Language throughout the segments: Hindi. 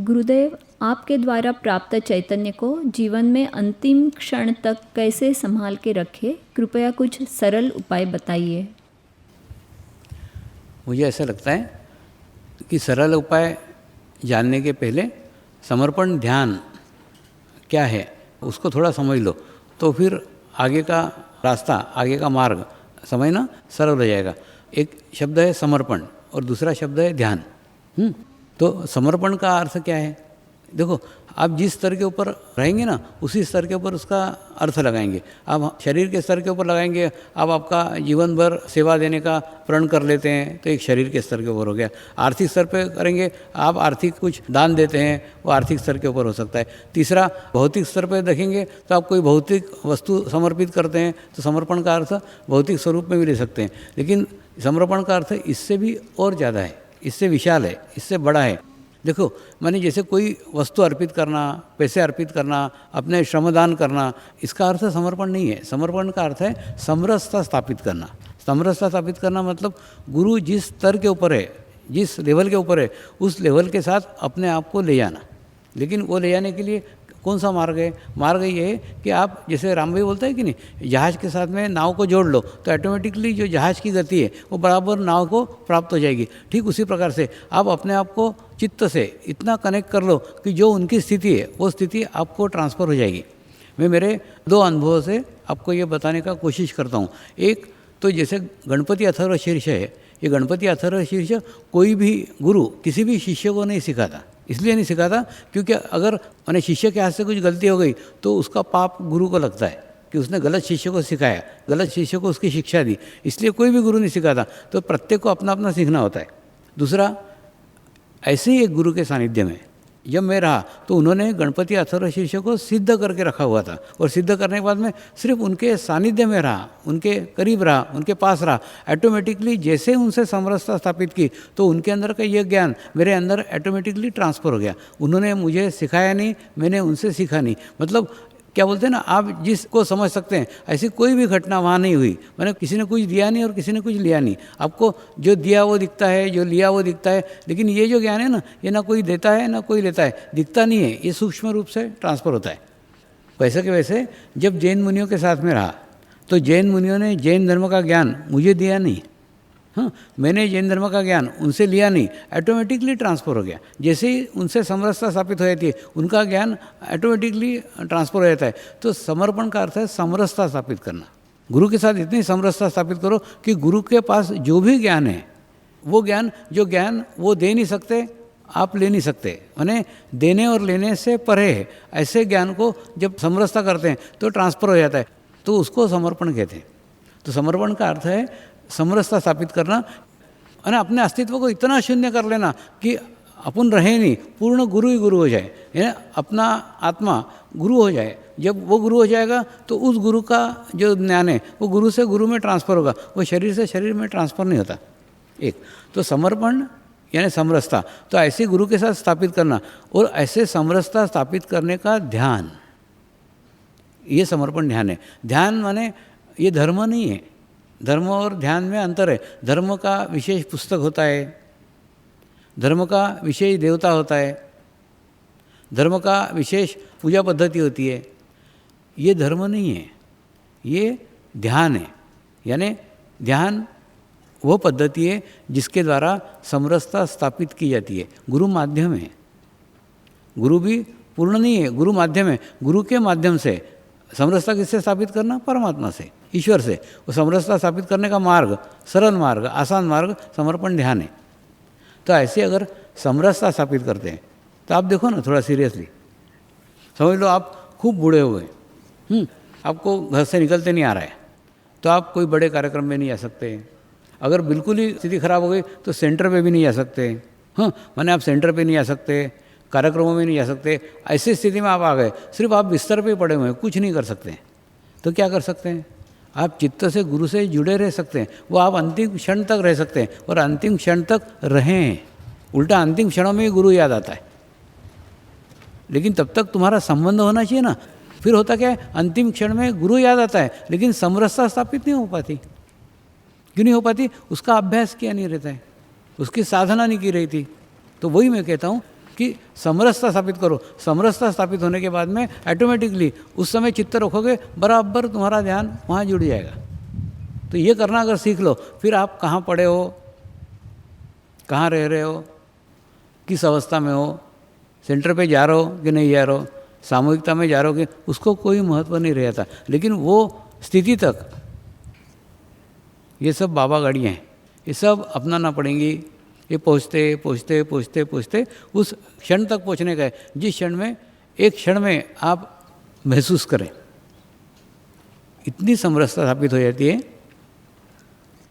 गुरुदेव, आपके द्वारा प्राप्त चैतन्य को जीवन में अंतिम क्षण तक कैसे संभाल के रखें, कृपया कुछ सरल उपाय बताइए। मुझे ऐसा लगता है कि सरल उपाय जानने के पहले समर्पण ध्यान क्या है उसको थोड़ा समझ लो, तो फिर आगे का रास्ता, आगे का मार्ग समझना सरल हो जाएगा। एक शब्द है समर्पण और दूसरा शब्द है ध्यान। तो समर्पण का अर्थ क्या है? देखो, आप जिस स्तर के ऊपर रहेंगे ना, उसी स्तर के ऊपर उसका अर्थ लगाएंगे। आप शरीर के स्तर के ऊपर लगाएंगे, आप आपका जीवन भर सेवा देने का प्रण कर लेते हैं, तो एक शरीर के स्तर के ऊपर हो गया। आर्थिक स्तर पे करेंगे, आप आर्थिक कुछ दान देते हैं, वो आर्थिक स्तर के ऊपर हो सकता है। तीसरा, भौतिक स्तर पे देखेंगे तो आप कोई भौतिक वस्तु समर्पित करते हैं, तो समर्पण का अर्थ भौतिक स्वरूप में भी ले सकते हैं। लेकिन समर्पण का अर्थ इससे भी और ज़्यादा है, इससे विशाल है, इससे बड़ा है। देखो, मैंने जैसे कोई वस्तु अर्पित करना, पैसे अर्पित करना, अपने श्रमदान करना, इसका अर्थ समर्पण नहीं है। समर्पण का अर्थ है समरसता स्थापित करना। समरसता स्थापित करना मतलब गुरु जिस स्तर के ऊपर है, जिस लेवल के ऊपर है, उस लेवल के साथ अपने आप को ले जाना। लेकिन वो ले जाने के लिए कौन सा मार्ग है? मार्ग ये है कि आप, जैसे राम भाई बोलता है कि नहीं, जहाज़ के साथ में नाव को जोड़ लो तो ऑटोमेटिकली जो जहाज़ की गति है वो बराबर नाव को प्राप्त हो जाएगी। ठीक उसी प्रकार से आप अपने आप को चित्त से इतना कनेक्ट कर लो कि जो उनकी स्थिति है वो स्थिति आपको ट्रांसफ़र हो जाएगी। मैं मेरे 2 अनुभवों से आपको ये बताने का कोशिश करता हूँ। एक तो जैसे गणपति अथर्व शीर्ष है, ये गणपति अथर्व शीर्ष कोई भी गुरु किसी भी शिष्य को नहीं सिखाता। इसलिए नहीं सिखाता क्योंकि अगर मैंने शिष्य के हाथ से कुछ गलती हो गई तो उसका पाप गुरु को लगता है कि उसने गलत शिष्य को सिखाया, गलत शिष्य को उसकी शिक्षा दी। इसलिए कोई भी गुरु नहीं सिखाता, तो प्रत्येक को अपना अपना सीखना होता है। दूसरा, ऐसे ही एक गुरु के सानिध्य में जब मैं रहा तो उन्होंने गणपति अथर्व शीर्ष को सिद्ध करके रखा हुआ था, और सिद्ध करने के बाद में सिर्फ उनके सानिध्य में रहा, उनके करीब रहा, उनके पास रहा। ऑटोमेटिकली जैसे उनसे समरसता स्थापित की तो उनके अंदर का ये ज्ञान मेरे अंदर ऑटोमेटिकली ट्रांसफ़र हो गया। उन्होंने मुझे सिखाया नहीं, मैंने उनसे सीखा नहीं। मतलब क्या बोलते हैं ना, आप जिसको समझ सकते हैं ऐसी कोई भी घटना वहाँ नहीं हुई। मैंने किसी ने कुछ दिया नहीं और किसी ने कुछ लिया नहीं। आपको जो दिया वो दिखता है, जो लिया वो दिखता है, लेकिन ये जो ज्ञान है ना, ये ना कोई देता है ना कोई लेता है, दिखता नहीं है, ये सूक्ष्म रूप से ट्रांसफ़र होता है। वैसे के वैसे जब जैन मुनियों के साथ में रहा तो जैन मुनियों ने जैन धर्म का ज्ञान मुझे दिया नहीं। हाँ, मैंने जैन धर्म का ज्ञान उनसे लिया नहीं, ऑटोमेटिकली ट्रांसफ़र हो गया। जैसे ही उनसे समरसता स्थापित हो जाती है, उनका ज्ञान ऑटोमेटिकली ट्रांसफ़र हो जाता है। तो समर्पण का अर्थ है समरसता स्थापित करना। गुरु के साथ इतनी समरसता स्थापित करो कि गुरु के पास जो भी ज्ञान है, वो ज्ञान वो दे नहीं सकते, आप ले नहीं सकते, माने देने और लेने से परे है। ऐसे ज्ञान को जब समरसता करते हैं तो ट्रांसफ़र हो जाता है, तो उसको समर्पण कहते हैं। तो समर्पण का अर्थ है समरसता स्थापित करना, और अपने अस्तित्व को इतना शून्य कर लेना कि अपन रहे नहीं, पूर्ण गुरु ही गुरु हो जाए, यानी अपना आत्मा गुरु हो जाए। जब वो गुरु हो जाएगा तो उस गुरु का जो ज्ञान है वो गुरु से गुरु में ट्रांसफ़र होगा, वो शरीर से शरीर में ट्रांसफ़र नहीं होता। एक तो समर्पण यानी समरसता, तो ऐसे गुरु के साथ स्थापित करना और ऐसे समरसता स्थापित करने का ध्यान, ये समर्पण ध्यान है। ध्यान माने ये धर्म नहीं है, धर्म और ध्यान में अंतर है। धर्म का विशेष पुस्तक होता है, धर्म का विशेष देवता होता है, धर्म का विशेष पूजा पद्धति होती है। ये धर्म नहीं है, ये ध्यान है। यानी ध्यान वो पद्धति है जिसके द्वारा समरसता स्थापित की जाती है। गुरु माध्यम है, गुरु भी पूर्ण नहीं है, गुरु माध्यम है। गुरु के माध्यम से समरसता किससे स्थापित करना? परमात्मा से, ईश्वर से। वो समरसता स्थापित करने का मार्ग, सरल मार्ग, आसान मार्ग समर्पण ध्यान है। तो ऐसे अगर समरसता स्थापित करते हैं तो आप देखो ना, थोड़ा सीरियसली समझ लो, आप खूब बूढ़े हो गए, आपको घर से निकलते नहीं आ रहा है, तो आप कोई बड़े कार्यक्रम में नहीं जा सकते। अगर बिल्कुल ही स्थिति खराब हो गई तो सेंटर पे भी नहीं जा सकते। माने आप सेंटर पे नहीं जा सकते, कार्यक्रमों में नहीं जा सकते। ऐसी स्थिति में आप आ गए, सिर्फ आप बिस्तर पे पड़े हुए हैं, कुछ नहीं कर सकते। तो क्या कर सकते हैं? आप चित्त से गुरु से जुड़े रह सकते हैं। वो आप अंतिम क्षण तक रह सकते हैं, और अंतिम क्षण तक रहें। उल्टा अंतिम क्षणों में ही गुरु याद आता है, लेकिन तब तक तुम्हारा संबंध होना चाहिए ना। फिर होता क्या है, अंतिम क्षण में गुरु याद आता है लेकिन समरसता स्थापित नहीं हो पाती। क्यों नहीं हो पाती? उसका अभ्यास किया नहीं रहता है, उसकी साधना नहीं की रही थी। तो वही मैं कहता हूँ कि समरसता स्थापित करो। समरसता स्थापित होने के बाद में ऑटोमेटिकली उस समय चित्त रखोगे, बराबर तुम्हारा ध्यान वहाँ जुड़ जाएगा। तो ये करना अगर सीख लो, फिर आप कहाँ पड़े हो, कहाँ रह रहे हो, किस अवस्था में हो, सेंटर पे जा रहे हो कि नहीं जा रहे हो, सामूहिकता में जा रहे हो कि, उसको कोई महत्व नहीं रहता। लेकिन वो स्थिति तक ये सब बाबा गाड़ियाँ हैं, ये सब अपनाना पड़ेंगी। ये पहुँचते पहुँचते पहुँचते पहुँचते उस क्षण तक पहुँचने का है, जिस क्षण में एक क्षण में आप महसूस करें, इतनी समरसता स्थापित हो जाती है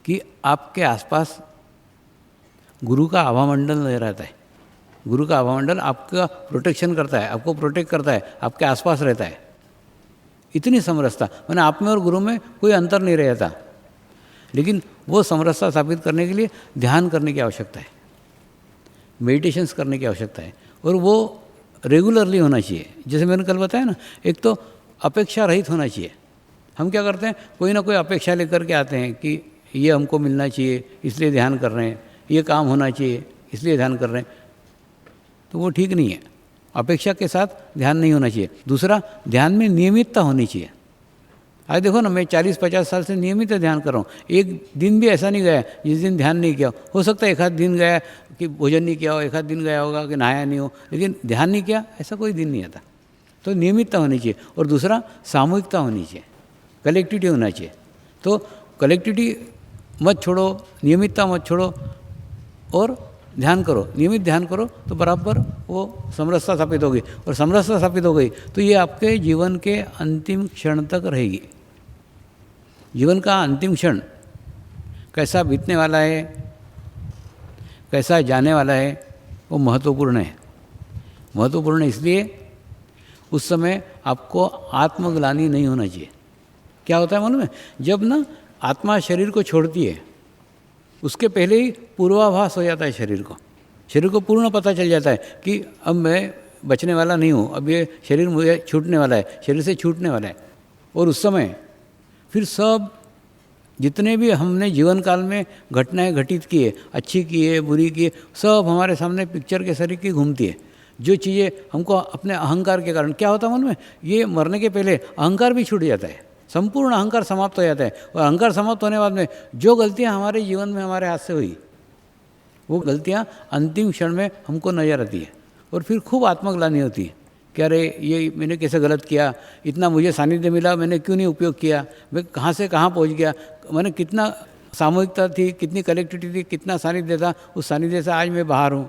कि आपके आसपास गुरु का आभामंडल नजर आता है। गुरु का आभामंडल आपका प्रोटेक्शन करता है, आपको प्रोटेक्ट करता है, आपके आसपास रहता है। इतनी समरसता, मैंने आप में और गुरु में कोई अंतर नहीं रहता। लेकिन वो समरसता स्थापित करने के लिए ध्यान करने की आवश्यकता है, मेडिटेशंस करने की आवश्यकता है, और वो रेगुलरली होना चाहिए। जैसे मैंने कल बताया ना, एक तो अपेक्षा रहित होना चाहिए। हम क्या करते हैं, कोई ना कोई अपेक्षा लेकर के आते हैं कि ये हमको मिलना चाहिए इसलिए ध्यान कर रहे हैं, ये काम होना चाहिए इसलिए ध्यान कर रहे हैं, तो वो ठीक नहीं है। अपेक्षा के साथ ध्यान नहीं होना चाहिए। दूसरा, ध्यान में नियमितता होनी चाहिए। आज देखो ना, मैं 40-50 साल से नियमित ध्यान कर रहा हूँ, एक दिन भी ऐसा नहीं गया जिस दिन ध्यान नहीं किया। हो सकता है एक आध दिन गया कि भोजन नहीं किया हो, एक आध दिन गया होगा कि नहाया नहीं हो, लेकिन ध्यान नहीं किया ऐसा कोई दिन नहीं आता। तो नियमितता होनी चाहिए। और दूसरा, सामूहिकता होनी चाहिए, कलेक्टिविटी होना चाहिए। तो कलेक्टिविटी मत छोड़ो, नियमितता मत छोड़ो, और ध्यान करो, नियमित ध्यान करो, तो बराबर वो समरसता स्थापित होगी। और समरसता स्थापित हो गई तो ये आपके जीवन के अंतिम क्षण तक रहेगी। जीवन का अंतिम क्षण कैसा बीतने वाला है, कैसा जाने वाला है, वो महत्वपूर्ण है। महत्वपूर्ण इसलिए उस समय आपको आत्मग्लानि नहीं होना चाहिए। क्या होता है मालूम है, जब ना आत्मा शरीर को छोड़ती है, उसके पहले ही पूर्वाभास हो जाता है शरीर को पूर्ण पता चल जाता है कि अब मैं बचने वाला नहीं हूँ, अब ये शरीर मुझे छूटने वाला है, शरीर से छूटने वाला है। और उस समय फिर सब जितने भी हमने जीवन काल में घटनाएं घटित की है, अच्छी की है, बुरी की है, सब हमारे सामने पिक्चर के सरी की घूमती है। जो चीज़ें हमको अपने अहंकार के कारण, क्या होता है मालूम है, ये मरने के पहले अहंकार भी छूट जाता है, संपूर्ण अहंकार समाप्त हो जाता है। और अहंकार समाप्त होने बाद में जो गलतियां हमारे जीवन में हमारे हाथ से हुई, वो गलतियां अंतिम क्षण में हमको नजर आती है, और फिर खूब आत्मग्लानि होती है कि अरे ये मैंने कैसे गलत किया, इतना मुझे सानिध्य मिला, मैंने क्यों नहीं उपयोग किया, मैं कहाँ से कहाँ पहुँच गया, मैंने कितना सामूहिकता थी, कितनी कलेक्टिविटी थी, कितना सानिध्य था, उस सानिध्य से आज मैं बाहर हूँ।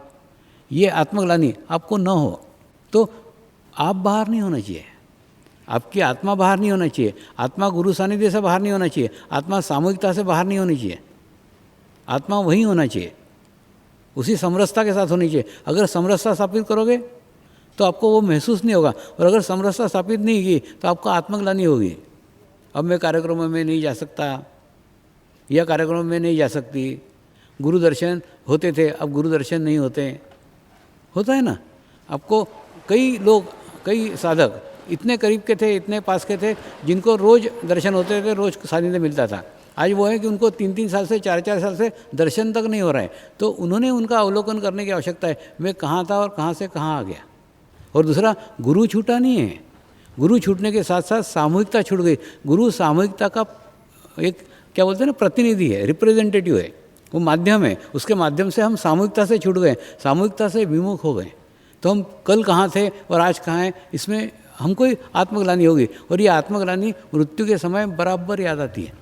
ये आत्मग्लानि आपको न हो तो आप बाहर नहीं होना चाहिए, आपकी आत्मा बाहर नहीं होना चाहिए, आत्मा गुरु सानिध्य से बाहर नहीं होना चाहिए, आत्मा सामूहिकता से बाहर नहीं होनी चाहिए, आत्मा वहीं होना चाहिए, उसी समरसता के साथ होनी चाहिए। अगर समरसता स्थापित करोगे तो आपको वो महसूस नहीं होगा, और अगर समरसता स्थापित नहीं की तो आपको आत्मग्लानि होगी। अब मैं कार्यक्रमों में नहीं जा सकता, या कार्यक्रम में नहीं जा सकती, गुरु दर्शन होते थे अब गुरु दर्शन नहीं होते, होता है ना। आपको कई लोग, कई साधक इतने करीब के थे, इतने पास के थे, जिनको रोज़ दर्शन होते थे, रोज़ सानिध्य मिलता था। आज वो है कि उनको 3-3 साल से 4-4 साल से दर्शन तक नहीं हो रहा है। तो उन्होंने उनका अवलोकन करने की आवश्यकता है, मैं कहाँ था और कहाँ से कहाँ आ गया। और दूसरा, गुरु छूटा नहीं है, गुरु छूटने के साथ साथ सामूहिकता छूट गई। गुरु सामूहिकता का एक क्या बोलते हैं ना, प्रतिनिधि है, रिप्रेजेंटेटिव है, वो माध्यम है, उसके माध्यम से हम सामूहिकता से छूट गए, सामूहिकता से विमुख हो गए। तो हम कल कहाँ थे और आज कहाँ हैं, इसमें हमको ही आत्मग्लानि होगी। और ये आत्मग्लानि मृत्यु के समय बराबर याद आती है,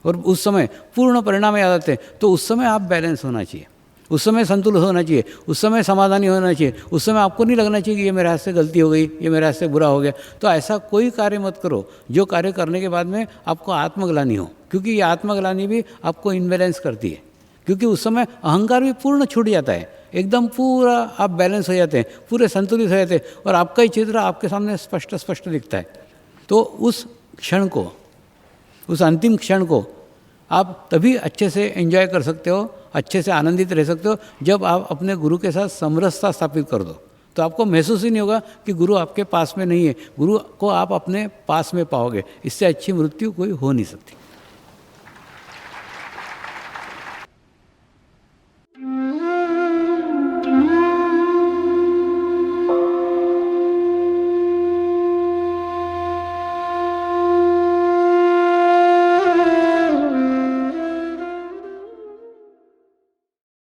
और उस समय पूर्ण परिणाम याद आते हैं। तो उस समय आप बैलेंस होना चाहिए, उस समय संतुलित होना चाहिए, उस समय समाधानी होना चाहिए। उस समय आपको नहीं लगना चाहिए कि ये मेरे हाथ से गलती हो गई, ये मेरे हाथ से बुरा हो गया। तो ऐसा कोई कार्य मत करो जो कार्य करने के बाद में आपको आत्मग्लानि हो, क्योंकि ये आत्मग्लानि भी आपको इनबैलेंस करती है। क्योंकि उस समय अहंकार भी पूर्ण छूट जाता है, एकदम पूरा आप बैलेंस हो जाते हैं, पूरे संतुलित हो जाते हैं, और आपका ही चित्र आपके सामने स्पष्ट दिखता है। तो उस क्षण को, उस अंतिम क्षण को आप तभी अच्छे से एंजॉय कर सकते हो, अच्छे से आनंदित रह सकते हो, जब आप अपने गुरु के साथ समरसता स्थापित कर दो। तो आपको महसूस ही नहीं होगा कि गुरु आपके पास में नहीं है, गुरु को आप अपने पास में पाओगे। इससे अच्छी मृत्यु कोई हो नहीं सकती।